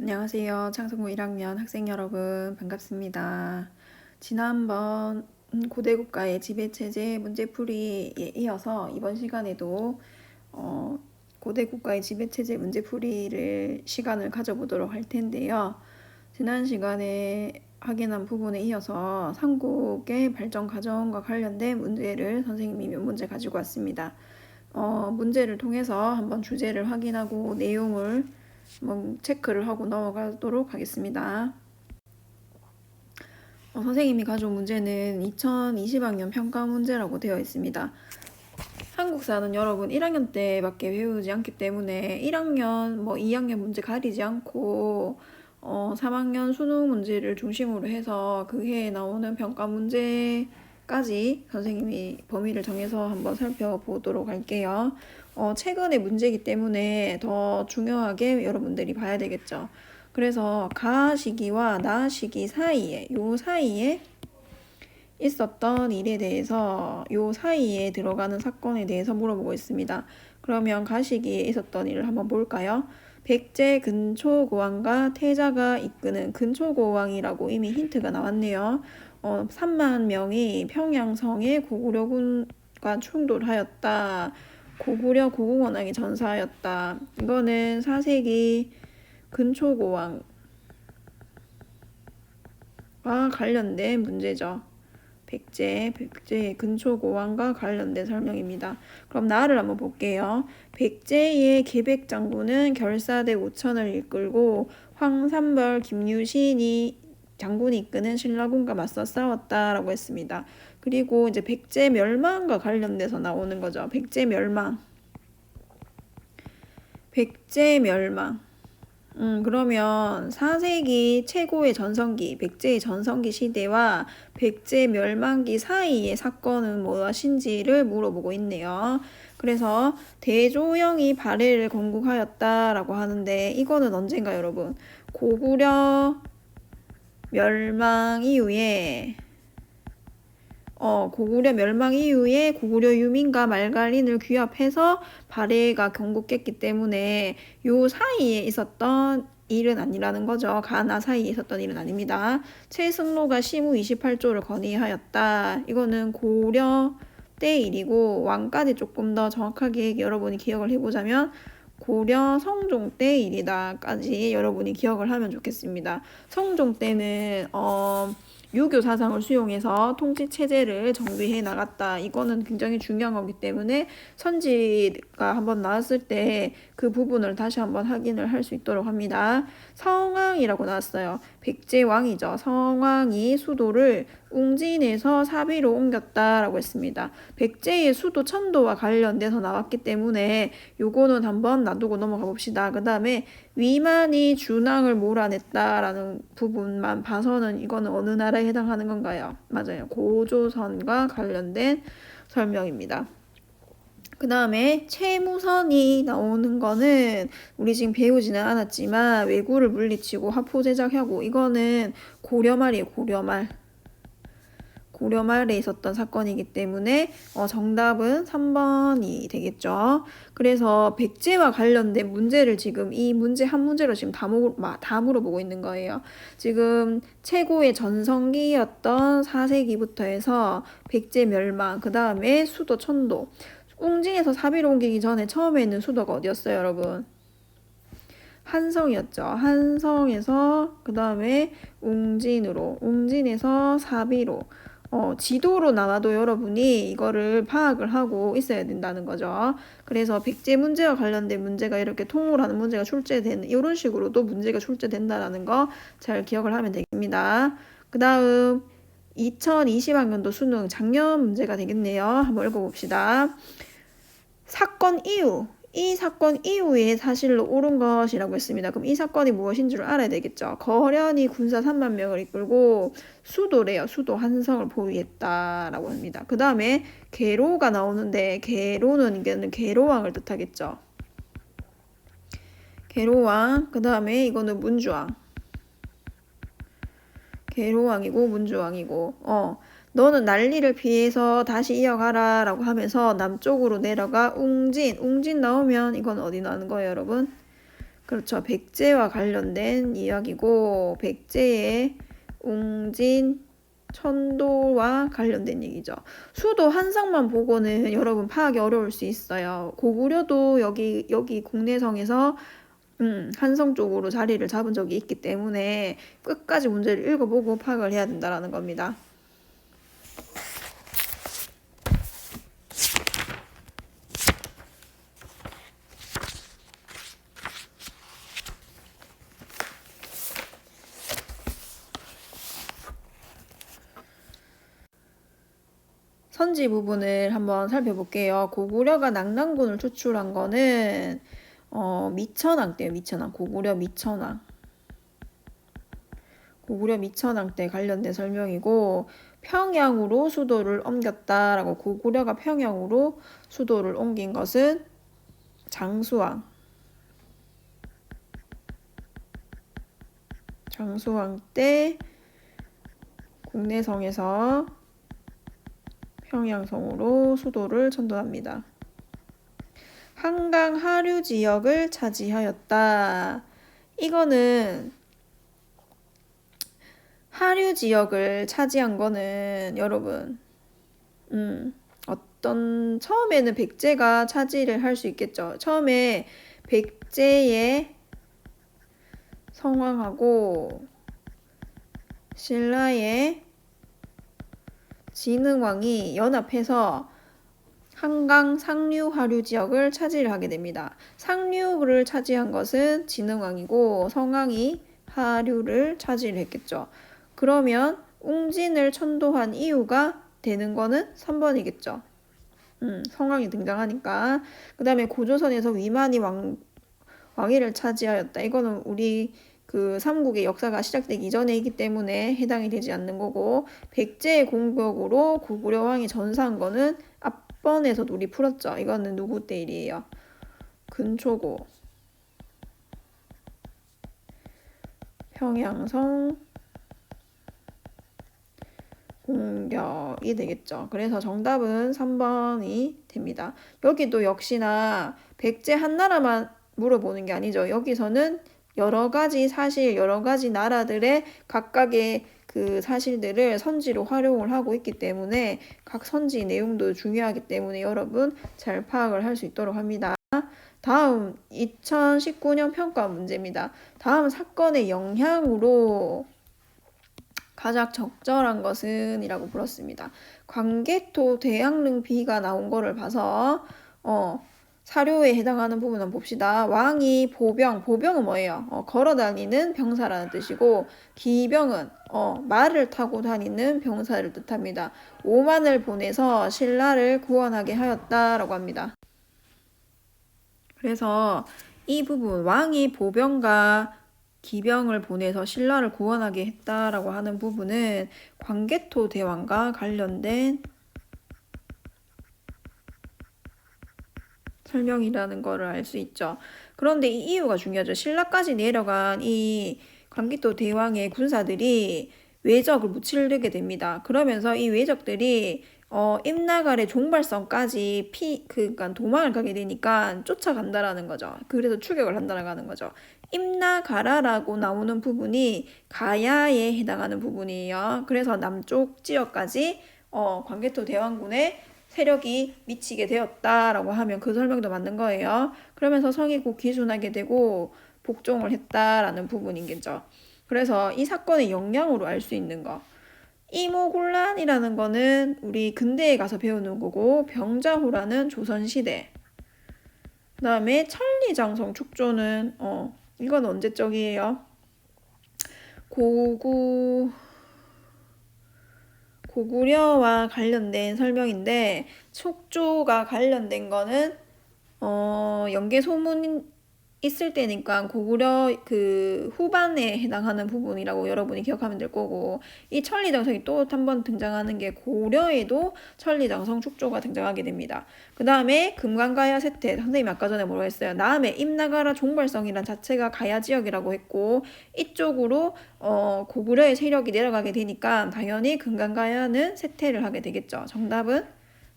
안녕하세요. 창성고 1학년 학생 여러분 반갑습니다. 지난번 고대국가의 지배체제 문제풀이에 이어서 이번 시간에도 고대국가의 지배체제 문제풀이를 시간을 가져보도록 할 텐데요. 지난 시간에 확인한 부분에 이어서 삼국의 발전 과정과 관련된 문제를 선생님이 몇 문제 가지고 왔습니다. 문제를 통해서 한번 주제를 확인하고 내용을 체크를 하고 넘어가도록 하겠습니다. 선생님이 가져온 문제는 2020학년 평가 문제라고 되어 있습니다. 한국사는 여러분 1학년 때밖에 배우지 않기 때문에 1학년 2학년 문제 가리지 않고 3학년 수능 문제를 중심으로 해서 그 해에 나오는 평가 문제까지 선생님이 범위를 정해서 한번 살펴보도록 할게요. 최근의 문제이기 때문에 더 중요하게 여러분들이 봐야 되겠죠. 그래서 가 시기와 나 시기 사이에 있었던 일에 대해서 요 사이에 들어가는 사건에 대해서 물어보고 있습니다. 그러면 가 시기에 있었던 일을 한번 볼까요? 백제 근초고왕과 태자가 이끄는 근초고왕이라고 이미 힌트가 나왔네요. 3만 명이 평양성의 고구려군과 충돌하였다. 고구려 고궁원왕이 전사하였다. 이거는 4세기 근초고왕과 관련된 문제죠. 백제 근초고왕과 관련된 설명입니다. 그럼 나를 한번 볼게요. 백제의 계백장군은 결사대 5천을 이끌고 황산벌 김유신이 장군이 이끄는 신라군과 맞서 싸웠다라고 했습니다. 그리고 이제 백제 멸망과 관련돼서 나오는 거죠. 백제 멸망. 그러면 4세기 최고의 전성기, 백제의 전성기 시대와 백제 멸망기 사이의 사건은 무엇인지를 물어보고 있네요. 그래서 대조영이 발해를 건국하였다라고 하는데 이거는 언젠가 여러분? 고구려 멸망 이후에 고구려 유민과 말갈린을 규합해서 발해가 건국했기 때문에 요 사이에 있었던 일은 아니라는 거죠. 가나 사이에 있었던 일은 아닙니다. 최승로가 시무 28조를 건의하였다. 이거는 고려 때 일이고 왕까지 조금 더 정확하게 여러분이 기억을 해보자면 고려 성종 때 일이다까지 여러분이 기억을 하면 좋겠습니다. 성종 때는 유교 사상을 수용해서 통치 체제를 정비해 나갔다. 이거는 굉장히 중요한 거기 때문에 선지가 한번 나왔을 때 그 부분을 다시 한번 확인을 할 수 있도록 합니다. 성왕이라고 나왔어요. 백제왕이죠. 성왕이 수도를 웅진에서 사비로 옮겼다라고 했습니다. 백제의 수도 천도와 관련돼서 나왔기 때문에 요거는 한번 놔두고 넘어가 봅시다. 그 다음에 위만이 준왕을 몰아냈다라는 부분만 봐서는 이거는 어느 나라에 해당하는 건가요? 맞아요. 고조선과 관련된 설명입니다. 그 다음에 채무선이 나오는 거는 우리 지금 배우지는 않았지만 왜구를 물리치고 화포 제작하고 이거는 고려말이에요. 고려말에 있었던 사건이기 때문에 정답은 3번이 되겠죠. 그래서 백제와 관련된 문제를 지금 이 문제 한 문제로 지금 다 물어보고 있는 거예요. 지금 최고의 전성기였던 4세기부터 해서 백제 멸망, 그 다음에 수도 천도. 웅진에서 사비로 옮기기 전에 처음에는 수도가 어디였어요, 여러분? 한성이었죠. 한성에서 그 다음에 웅진에서 사비로. 지도로 나와도 여러분이 이거를 파악을 하고 있어야 된다는 거죠. 그래서 백제 문제와 관련된 문제가 이렇게 통으로하는 문제가 출제되는 이런 식으로도 문제가 출제된다는 거 잘 기억을 하면 되겠습니다. 그 다음 2020학년도 수능 작년 문제가 되겠네요. 한번 읽어봅시다. 이 사건 이후에 사실로 옳은 것이라고 했습니다. 그럼 이 사건이 무엇인 줄 알아야 되겠죠. 거련이 군사 3만 명을 이끌고 수도래요. 수도 한성을 보위했다라고 합니다. 그 다음에 계로가 나오는데 계로는 이게는 계로왕을 뜻하겠죠. 계로왕. 그 다음에 이거는 문주왕. 계로왕이고 문주왕이고 너는 난리를 피해서 다시 이어가라 라고 하면서 남쪽으로 내려가 웅진 나오면 이건 어디 나오는 거예요, 여러분? 그렇죠. 백제와 관련된 이야기고 백제의 웅진 천도와 관련된 얘기죠. 수도 한성만 보고는 여러분 파악이 어려울 수 있어요. 고구려도 여기 국내성에서 한성 쪽으로 자리를 잡은 적이 있기 때문에 끝까지 문제를 읽어보고 파악을 해야 된다는 겁니다. 선지 부분을 한번 살펴볼게요. 고구려가 낙랑군을 추출한 거는 미천왕 때요. 미천왕. 고구려 미천왕. 고구려 미천왕 때 관련된 설명이고 평양으로 수도를 옮겼다라고 고구려가 평양으로 수도를 옮긴 것은 장수왕. 장수왕 때 국내성에서 평양성으로 수도를 천도합니다. 한강 하류 지역을 차지하였다. 이거는 하류 지역을 차지한 거는 여러분 처음에는 백제가 차지를 할 수 있겠죠. 처음에 백제의 성왕하고 신라의 진흥왕이 연합해서 한강 상류 하류 지역을 차지를 하게 됩니다. 상류를 차지한 것은 진흥왕이고 성왕이 하류를 차지를 했겠죠. 그러면 웅진을 천도한 이유가 되는 거는 3번이겠죠. 성왕이 등장하니까. 그 다음에 고조선에서 위만이 왕위를 차지하였다. 이거는 우리 그 삼국의 역사가 시작되기 이전이기 때문에 해당이 되지 않는 거고 백제의 공격으로 고구려 왕이 전사한 거는 앞번에서도 우리 풀었죠. 이거는 누구 때 일이에요? 근초고 평양성 공격이 되겠죠. 그래서 정답은 3번이 됩니다. 여기도 역시나 백제 한나라만 물어보는 게 아니죠. 여기서는 여러 가지 사실, 여러 가지 나라들의 각각의 그 사실들을 선지로 활용을 하고 있기 때문에 각 선지 내용도 중요하기 때문에 여러분 잘 파악을 할 수 있도록 합니다. 다음 2019년 평가 문제입니다. 다음 사건의 영향으로 가장 적절한 것은 이라고 불렀습니다. 광개토 대양릉 비가 나온 거를 봐서 사료에 해당하는 부분 한번 봅시다. 왕이 보병은 뭐예요? 걸어다니는 병사라는 뜻이고 기병은 말을 타고 다니는 병사를 뜻합니다. 오만을 보내서 신라를 구원하게 하였다라고 합니다. 그래서 이 부분 왕이 보병과 기병을 보내서 신라를 구원하게 했다라고 하는 부분은 광개토 대왕과 관련된 설명이라는 거를 알 수 있죠. 그런데 이 이유가 중요하죠. 신라까지 내려간 이 광개토 대왕의 군사들이 외적을 무찌르게 됩니다. 그러면서 이 외적들이 임나갈의 종발성까지 그러니까 도망을 가게 되니까 쫓아간다라는 거죠. 그래서 추격을 한다라는 거죠. 임나가라라고 나오는 부분이 가야에 해당하는 부분이에요. 그래서 남쪽 지역까지 광개토 대왕군의 세력이 미치게 되었다라고 하면 그 설명도 맞는 거예요. 그러면서 성이 곧 기순하게 되고 복종을 했다라는 부분이겠죠. 그래서 이 사건의 영향으로 알 수 있는 거. 이모곤란이라는 거는 우리 근대에 가서 배우는 거고 병자호란은 조선시대. 그 다음에 천리장성 축조는 이건 언제적이에요? 고구려와 관련된 설명인데 축조가 관련된 거는 연개 소문 있을 때니까 고구려 그 후반에 해당하는 부분이라고 여러분이 기억하면 될 거고 이 천리장성이 또 한 번 등장하는 게 고려에도 천리장성 축조가 등장하게 됩니다. 그 다음에 금강가야 세태 선생님이 아까 전에 뭐라고 했어요? 다음에 임나가라 종발성이란 자체가 가야 지역이라고 했고 이쪽으로 고구려의 세력이 내려가게 되니까 당연히 금강가야는 세태를 하게 되겠죠. 정답은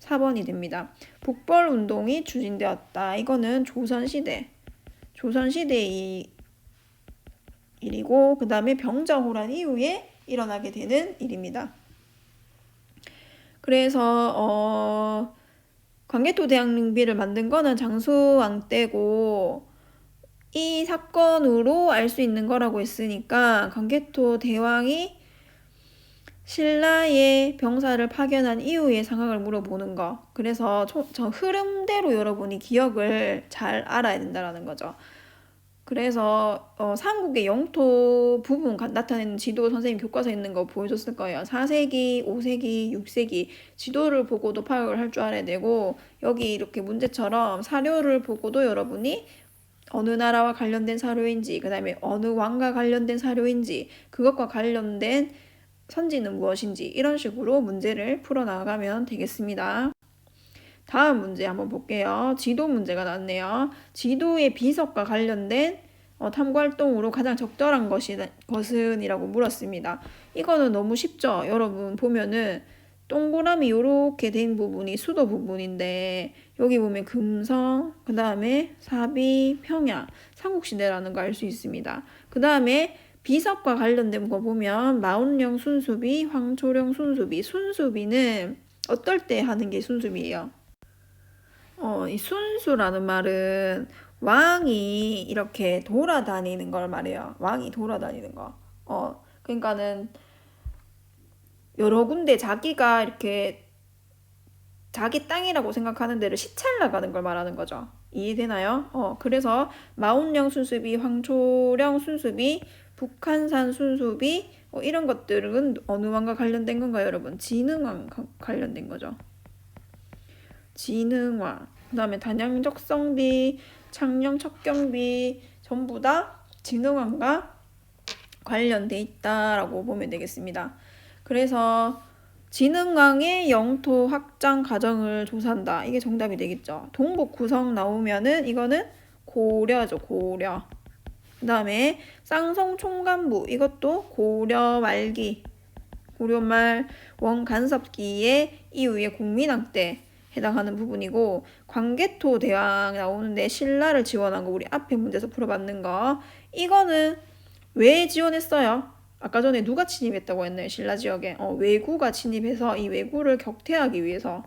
4번이 됩니다. 북벌운동이 추진되었다. 이거는 조선시대. 조선시대의 일이고 그 다음에 병자호란 이후에 일어나게 되는 일입니다. 그래서 광개토대왕릉비를 만든 거는 장수왕 때고 이 사건으로 알 수 있는 거라고 했으니까 광개토대왕이 신라의 병사를 파견한 이후의 상황을 물어보는 거. 그래서 저 흐름대로 여러분이 기억을 잘 알아야 된다는 거죠. 그래서 삼국의 영토 부분 나타내는 지도 선생님 교과서에 있는 거 보여줬을 거예요. 4세기, 5세기, 6세기 지도를 보고도 파악을 할 줄 알아야 되고 여기 이렇게 문제처럼 사료를 보고도 여러분이 어느 나라와 관련된 사료인지 그 다음에 어느 왕과 관련된 사료인지 그것과 관련된 선지는 무엇인지 이런 식으로 문제를 풀어나가면 되겠습니다. 다음 문제 한번 볼게요. 지도 문제가 나왔네요. 지도의 비석과 관련된 탐구활동으로 가장 적절한 것은 이라고 물었습니다. 이거는 너무 쉽죠? 여러분 보면은 동그라미 이렇게 된 부분이 수도 부분인데 여기 보면 금성, 그 다음에 사비, 평야, 삼국시대라는 거 알 수 있습니다. 그 다음에 비석과 관련된 거 보면 마운령 순수비, 황초령 순수비. 순수비는 어떨 때 하는 게 순수비예요? 이 순수라는 말은 왕이 이렇게 돌아다니는 걸 말해요. 왕이 돌아다니는 거. 그러니까는 여러 군데 자기가 이렇게 자기 땅이라고 생각하는 데를 시찰 나가는 걸 말하는 거죠. 이해되나요? 그래서 마운령 순수비, 황초령 순수비, 북한산 순수비 이런 것들은 어느 왕과 관련된 건가요, 여러분? 진흥왕 관련된 거죠. 진흥왕. 그 다음에 단양적성비, 창녕척경비 전부 다 진흥왕과 관련돼 있다라고 보면 되겠습니다. 그래서 진흥왕의 영토 확장 과정을 조사한다. 이게 정답이 되겠죠. 동북 구성 나오면은 이거는 고려죠. 고려. 그 다음에 쌍성 총간부 이것도 고려 말기 고려 말 원간섭기의 이후의 공민왕 때 해당하는 부분이고 광개토 대왕 나오는데 신라를 지원한 거 우리 앞에 문제에서 풀어봤는 거 이거는 왜 지원했어요? 아까 전에 누가 침입했다고 했나요? 신라 지역에 왜구가 침입해서 이 왜구를 격퇴하기 위해서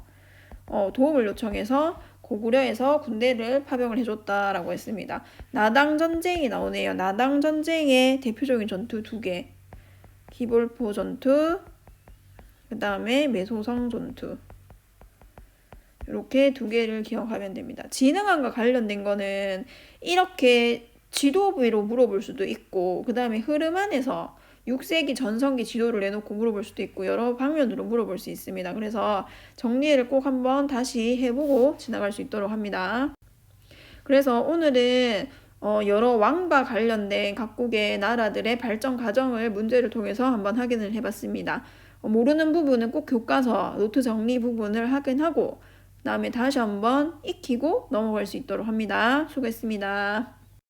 도움을 요청해서 고구려에서 군대를 파병을 해줬다라고 했습니다. 나당 전쟁이 나오네요. 나당 전쟁의 대표적인 전투 2개. 기볼포 전투, 그 다음에 매소성 전투. 이렇게 2개를 기억하면 됩니다. 진흥왕과 관련된 거는 이렇게 지도부로 물어볼 수도 있고 그 다음에 흐름 안에서 6세기 전성기 지도를 내놓고 물어볼 수도 있고 여러 방면으로 물어볼 수 있습니다. 그래서 정리를 꼭 한번 다시 해보고 지나갈 수 있도록 합니다. 그래서 오늘은 여러 왕과 관련된 각국의 나라들의 발전 과정을 문제를 통해서 한번 확인을 해봤습니다. 모르는 부분은 꼭 교과서 노트 정리 부분을 확인하고 그다음에 다시 한번 익히고 넘어갈 수 있도록 합니다. 수고했습니다.